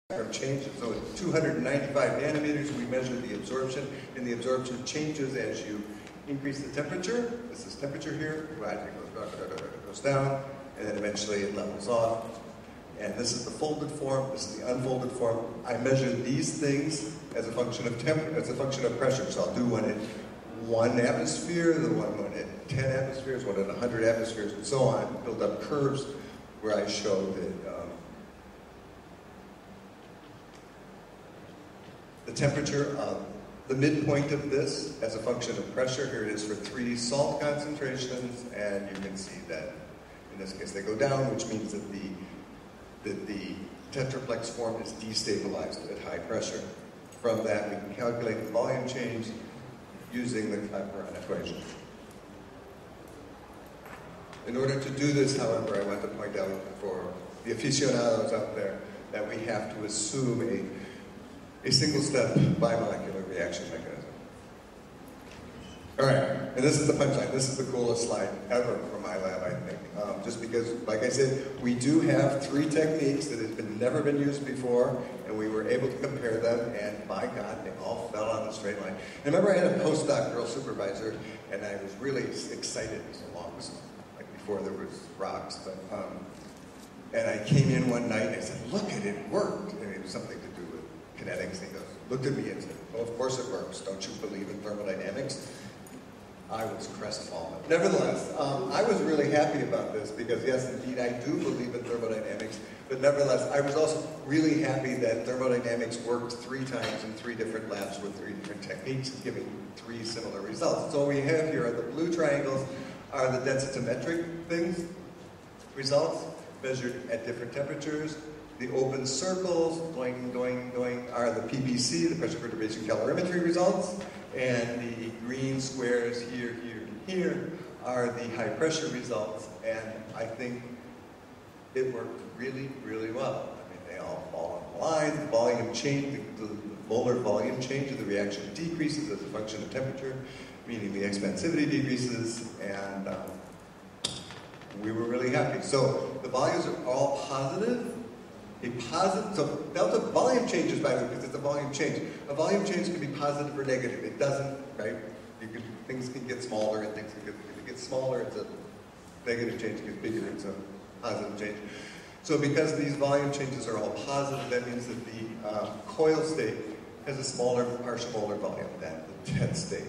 spectrum changes. So at 295 nanometers, we measure the absorption, and the absorption changes as you increase the temperature. This is temperature here, gradually goes down, and then eventually it levels off. And this is the folded form, this is the unfolded form. I measure these things as a function of temperature, as a function of pressure. So I'll do one at 1 atmosphere, the one at 10 atmospheres, one at 100 atmospheres, and so on. Build up curves where I show that the temperature of the midpoint of this as a function of pressure. Here it is for 3 salt concentrations, and you can see that in this case they go down, which means that the tetraplex form is destabilized at high pressure. From that, we can calculate the volume change using the Clapeyron equation. In order to do this, however, I want to point out for the aficionados out there that we have to assume a single-step bimolecular reaction mechanism. All right, and this is the punchline. This is the coolest slide ever from my lab, I think. Just because, like I said, we do have 3 techniques that have never been used before, and we were able to compare them, and by God, they all fell on the straight line. And remember, I had a postdoctoral supervisor, and I was really excited. It was a long, like before there was rocks, but, and I came in one night, and I said, look at it, worked. And it was something to do with kinetics, and he goes, looked at me and said, well, of course it works. Don't you believe in thermodynamics? I was crestfallen. Nevertheless, I was really happy about this because, yes, indeed, I do believe in thermodynamics, but nevertheless, I was also really happy that thermodynamics worked 3 times in 3 different labs with 3 different techniques, giving 3 similar results. So what we have here are the blue triangles are the densitometric results measured at different temperatures. The open circles, doing, are the PPC, the pressure perturbation calorimetry results, and the green squares here, here are the high pressure results, and I think it worked really, really well. I mean, they all fall in line. The volume change, the molar volume change of the reaction decreases as a function of temperature, meaning the expansivity decreases, and we were really happy. So the values are all positive. So delta volume changes, by the way, because it's a volume change. A volume change can be positive or negative. It doesn't, right? Things can get smaller, and things can get, if it gets smaller, it's a negative change. It gets bigger, it's a positive change. So because these volume changes are all positive, that means that the coil state has a smaller partial molar volume than the dead state.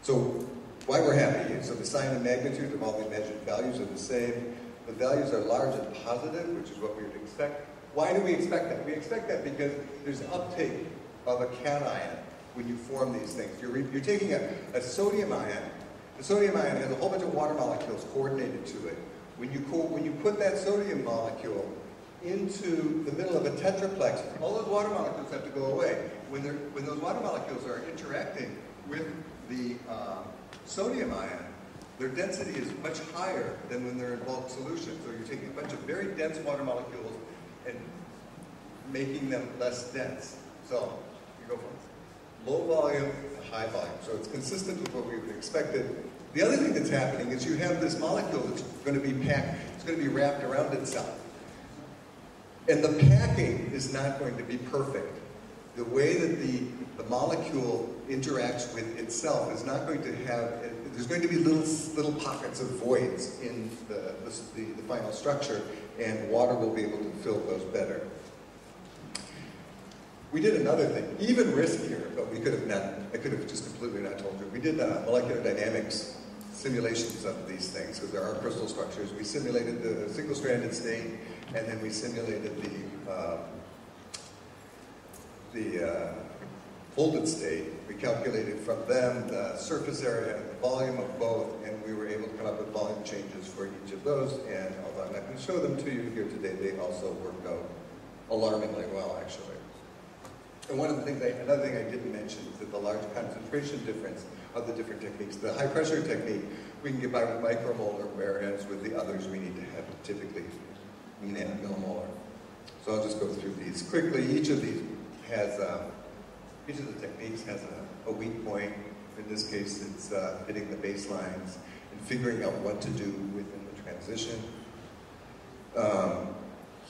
So why we're happy, so the sign and magnitude of all the measured values are the same. The values are large and positive, which is what we would expect. Why do we expect that? We expect that because there's uptake of a cation when you form these things. You're taking a sodium ion. The sodium ion has a whole bunch of water molecules coordinated to it. When you put that sodium molecule into the middle of a tetraplex, all those water molecules have to go away. When those water molecules are interacting with the sodium ion, their density is much higher than when they're in bulk solution. So you're taking a bunch of very dense water molecules and making them less dense. So you go from low volume to high volume. So it's consistent with what we would have expected. The other thing that's happening is you have this molecule that's going to be packed, it's going to be wrapped around itself. And the packing is not going to be perfect. The way that the molecule interacts with itself is not going to have, there's going to be little pockets of voids in the final structure, and water will be able to fill those better. We did another thing, even riskier, but we could have not, I could have just completely not told you. We did molecular dynamics simulations of these things, because there are crystal structures. We simulated the single-stranded state, and then we simulated the folded state. We calculated from them the surface area and the volume of both, and we were able to come up with volume changes for each of those, and although I'm not going to show them to you here today, they also worked out alarmingly well, actually. And one of the things, another thing I didn't mention is that the large concentration difference of the different techniques. The high pressure technique, we can get by with micromolar, whereas with the others we need to have typically millimolar. So I'll just go through these quickly. Each of these has, each of the techniques has a weak point. In this case, it's hitting the baselines and figuring out what to do within the transition.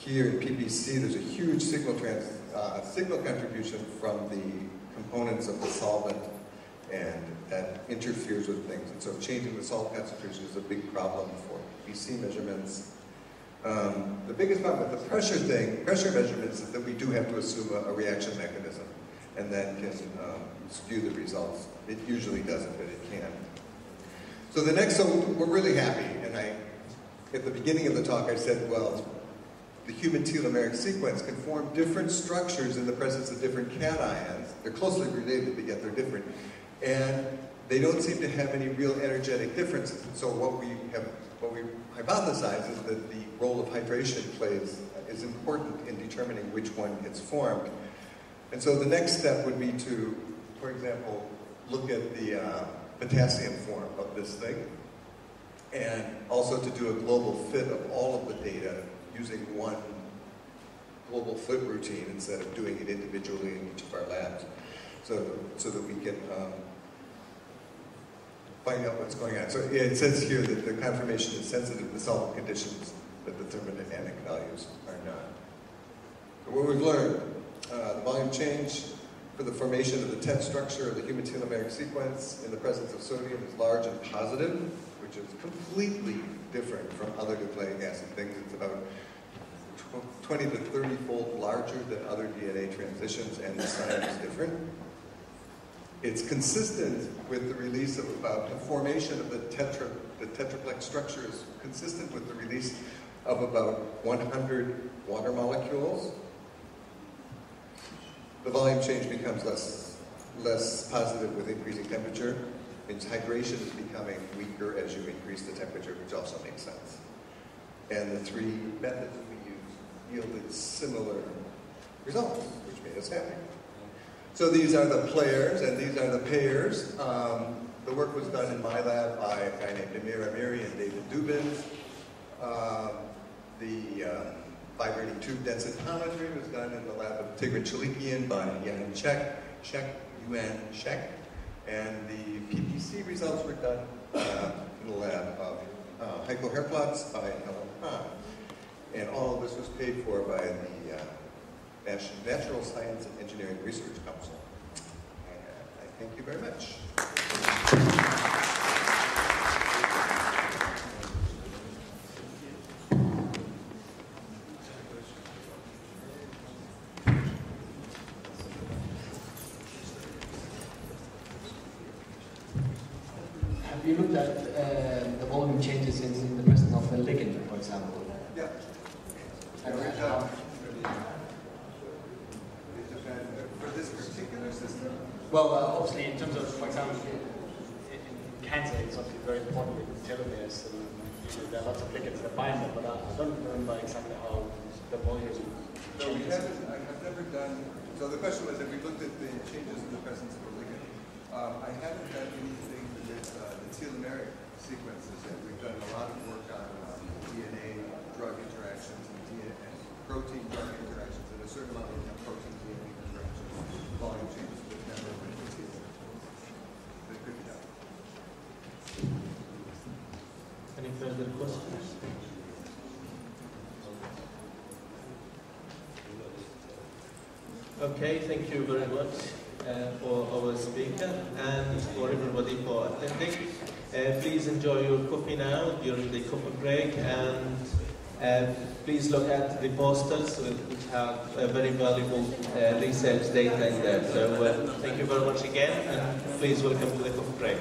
here in PPC, there's a huge signal contribution from the components of the solvent, and that interferes with things. And so changing the salt concentration is a big problem for PPC measurements. The biggest problem with the pressure measurements, is that we do have to assume a reaction mechanism, and that can skew the results. It usually doesn't, but it can. So we're really happy, and at the beginning of the talk I said, well, the human telomeric sequence can form different structures in the presence of different cations. They're closely related, but yet they're different. And they don't seem to have any real energetic differences. And so what we hypothesize is that the role of hydration is important in determining which one gets formed. And so the next step would be to, for example, look at the potassium form of this thing, and also to do a global fit of all of the data using one global fit routine instead of doing it individually in each of our labs, so that we can find out what's going on. So it says here that the conformation is sensitive to solvent conditions, but the thermodynamic values are not. So what we've learned, the volume change for the formation of the TET structure of the human telomeric sequence in the presence of sodium is large and positive, which is completely different from other nucleic acid things. It's about 20 to 30-fold larger than other DNA transitions, and the sign is different. It's consistent with the release of the formation of the tetraplex structure is consistent with the release of about 100 water molecules. The volume change becomes less positive with increasing temperature. Means hydration is becoming weaker as you increase the temperature, which also makes sense. And the three methods that we use yielded similar results, which made us happy. So these are the players, and these are the payers. The work was done in my lab by a guy named Amir Amiri and David Dubin. The vibrating tube densitometry was done in the lab of Tigran Chalikian by Yuan Shek. And the PPC results were done in the lab of Heiko Herplatz by Helen Hahn. And all of this was paid for by the Natural Science and Engineering Research Council. And I thank you very much. Have you looked at the volume changes in the presence of a ligand, for example? Yeah. For this particular system? Well, obviously, in terms of, for example, in cancer, it's obviously very important with telomeres, and usually there are lots of ligands that bind them, but I don't remember exactly how the volume changes. I have never done, so the question was, have we looked at the changes in the presence of a ligand? I haven't done anything with the telomeric sequences yet. We've done a lot of work on DNA drug interactions and protein drug interactions, and a certain amount of protein DNA interactions, volume changes, but never with the telomere. But good job. Any further questions? Okay, thank you very much for our speaker and for everybody for attending. Please enjoy your coffee now during the coffee break, and please look at the posters which have very valuable research data in there. So thank you very much again, and please welcome to the coffee break.